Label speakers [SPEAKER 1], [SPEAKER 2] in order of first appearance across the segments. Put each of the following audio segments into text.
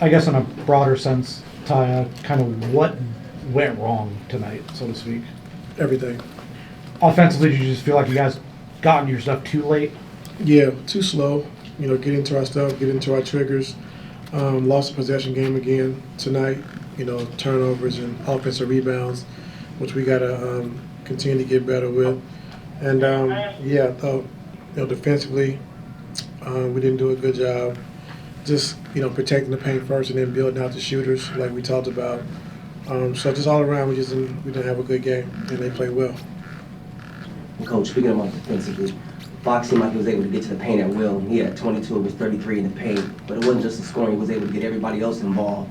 [SPEAKER 1] I guess in a broader sense, Ty, kind of what went wrong tonight, so to speak?
[SPEAKER 2] Everything.
[SPEAKER 1] Offensively, did you just feel like you guys got into your stuff too late?
[SPEAKER 2] Yeah, too slow. Get into our stuff, get into our triggers. Lost the possession game again tonight. Turnovers and offensive rebounds, which we got to continue to get better with. And I thought, defensively, we didn't do a good job. Just protecting the paint first and then building out the shooters like we talked about. So just all around, we didn't have a good game, and they played well.
[SPEAKER 3] Coach, speaking about defensively, Fox seemed like he was able to get to the paint at will. He had 22 of his 33 in the paint, but it wasn't just the scoring. He was able to get everybody else involved.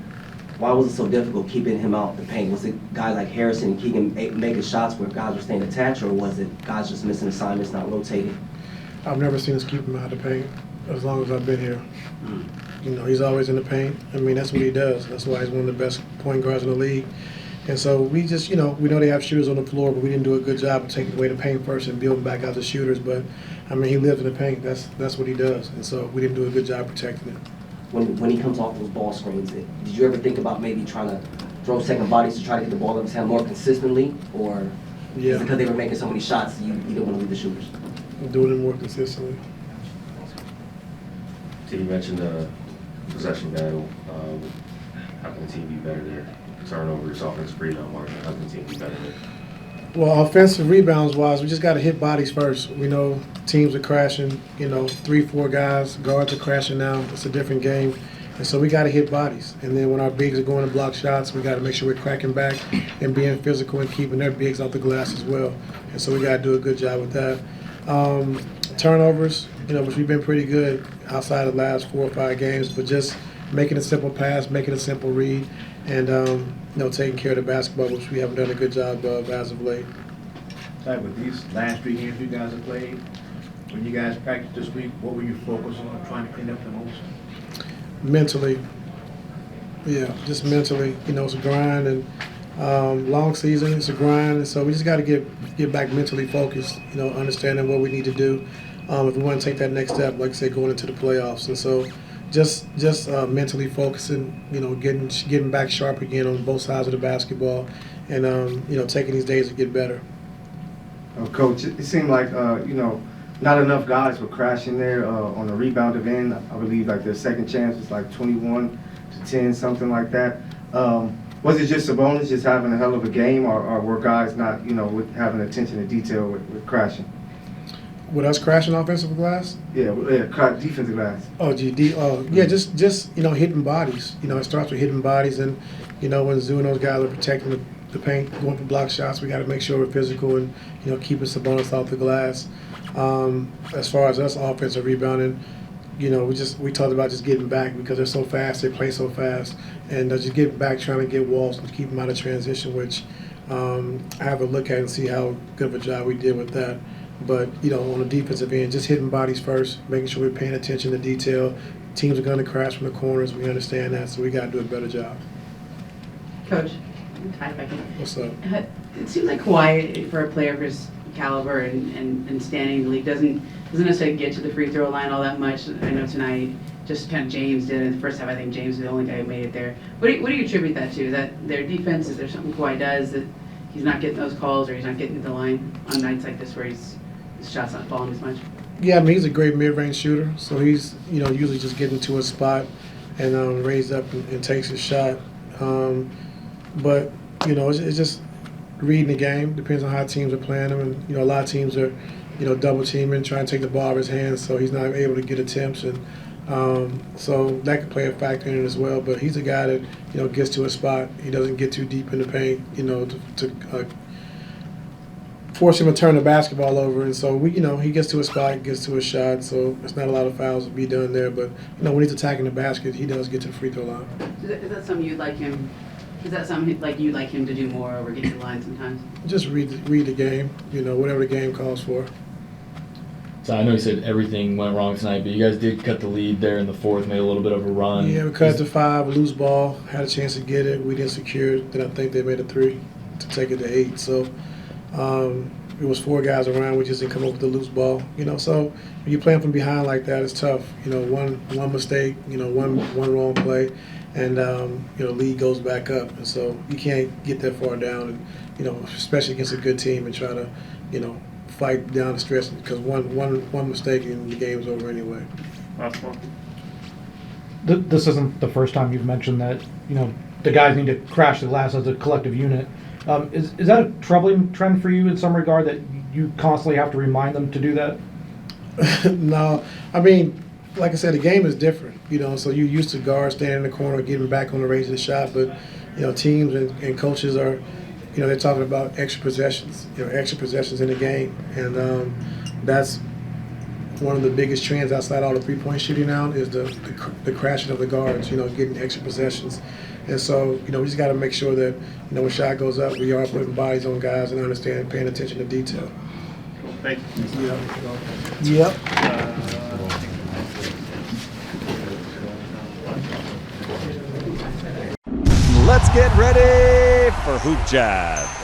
[SPEAKER 3] Why was it so difficult keeping him out the paint? Was it guys like Harrison and Keegan making shots where guys were staying attached, or was it guys just missing assignments, not rotating?
[SPEAKER 2] I've never seen us keep him out of the paint as long as I've been here. He's always in the paint. I mean, that's what he does. That's why he's one of the best point guards in the league. And so we just, we know they have shooters on the floor, but we didn't do a good job of taking away the paint first and building back out the shooters. But, I mean, he lives in the paint. That's what he does. And so we didn't do a good job protecting it.
[SPEAKER 3] When he comes off those ball screens, did you ever think about maybe trying to throw second bodies to try to get the ball in his hand more consistently? Or is it because they were making so many shots you didn't want to leave the shooters?
[SPEAKER 2] Doing it more consistently.
[SPEAKER 4] So you mentioned the possession battle. How can the team be better there? Turnovers, offensive rebound margin, how can the team be better there?
[SPEAKER 2] Well, offensive rebounds-wise, we just got to hit bodies first. We know teams are crashing, 3-4 guys. Guards are crashing now. It's a different game. And so we got to hit bodies. And then when our bigs are going to block shots, we got to make sure we're cracking back and being physical and keeping their bigs off the glass as well. And so we got to do a good job with that. Turnovers, which we've been pretty good outside of the last 4 or 5 games, but just making a simple pass, making a simple read, and taking care of the basketball, which we haven't done a good job of as of late.
[SPEAKER 5] With these last 3 games you guys have played, when you guys practiced this week, what were you focused on trying to clean up the most?
[SPEAKER 2] Mentally. Yeah, just mentally. It's a grind, and long season, it's a grind, and so we just got to get back mentally focused, understanding what we need to do if we want to take that next step, like I said, going into the playoffs. And so just mentally focusing, getting back sharp again on both sides of the basketball, and taking these days to get better.
[SPEAKER 6] Coach, it seemed like not enough guys were crashing there on the rebounding end. I believe like their second chance was like 21-10, something like that. Was it just Sabonis just having a hell of a game, or were guys not with having attention to detail with crashing?
[SPEAKER 2] With us crashing offensive glass?
[SPEAKER 6] Yeah, defensive glass.
[SPEAKER 2] Oh, GD. Yeah, just hitting bodies. It starts with hitting bodies, and when Zoo and those guys are protecting the paint, going for block shots, we got to make sure we're physical and keeping Sabonis off the glass. As far as us offensive rebounding, we talked about just getting back because they're so fast, they play so fast, and just getting back, trying to get Walls and keep them out of transition, which I have a look at and see how good of a job we did with that. But, on the defensive end, just hitting bodies first, making sure we're paying attention to detail. Teams are going to crash from the corners. We understand that, so we got to do a better job.
[SPEAKER 7] Coach, Ty Beckett.
[SPEAKER 2] What's up?
[SPEAKER 7] It seems like Kawhi, for a player of his caliber and standing in the league, doesn't necessarily get to the free throw line all that much. I know tonight, just kind of James did. In the first half, I think James was the only guy who made it there. What do you attribute that to? Is that their defense? Is there something Kawhi does that he's not getting those calls, or he's not getting to the line on nights like this where his shot's not falling as much?
[SPEAKER 2] Yeah, I mean, he's a great mid-range shooter, so he's, usually just getting to a spot and raised up and takes his shot. But, it's just reading the game. Depends on how teams are playing him. And, a lot of teams are, double teaming, trying to take the ball out of his hands, so he's not able to get attempts. And so that could play a factor in it as well. But he's a guy that, gets to a spot. He doesn't get too deep in the paint, to force him to turn the basketball over. And so, he gets to a spot, gets to a shot, so there's not a lot of fouls to be done there. But, when he's attacking the basket, he does get to the free throw line.
[SPEAKER 7] Is that something you'd like him? Is that something you'd like him to do more over getting to the line sometimes?
[SPEAKER 2] Just read the game, whatever the game calls for.
[SPEAKER 8] So I know you said everything went wrong tonight, but you guys did cut the lead there in the fourth, made a little bit of a run.
[SPEAKER 2] Yeah, we cut it to 5, loose ball, had a chance to get it. We didn't secure it. Then I think they made a 3 to take it to 8. So it was 4 guys around. We just didn't come up with the loose ball. So when you're playing from behind like that, it's tough. One mistake, one wrong play, and lead goes back up, and so you can't get that far down, and especially against a good team, and try to fight down the stretch, because one mistake and the game's over anyway.
[SPEAKER 9] Last one.
[SPEAKER 1] This isn't the first time you've mentioned that, the guys need to crash the glass as a collective unit. Is that a troubling trend for you in some regard, that you constantly have to remind them to do that?
[SPEAKER 2] No, I mean, like I said, the game is different, so you're used to guards standing in the corner, getting back on the range of the shot, but, teams and coaches are, they're talking about extra possessions in the game, and that's one of the biggest trends outside all the three-point shooting now is the crashing of the guards, getting extra possessions. And so, we just got to make sure that, when shot goes up, we are putting bodies on guys and understand, paying attention to detail.
[SPEAKER 9] Cool. Thank you.
[SPEAKER 2] Yep.
[SPEAKER 10] Let's get ready for Hoop Jab.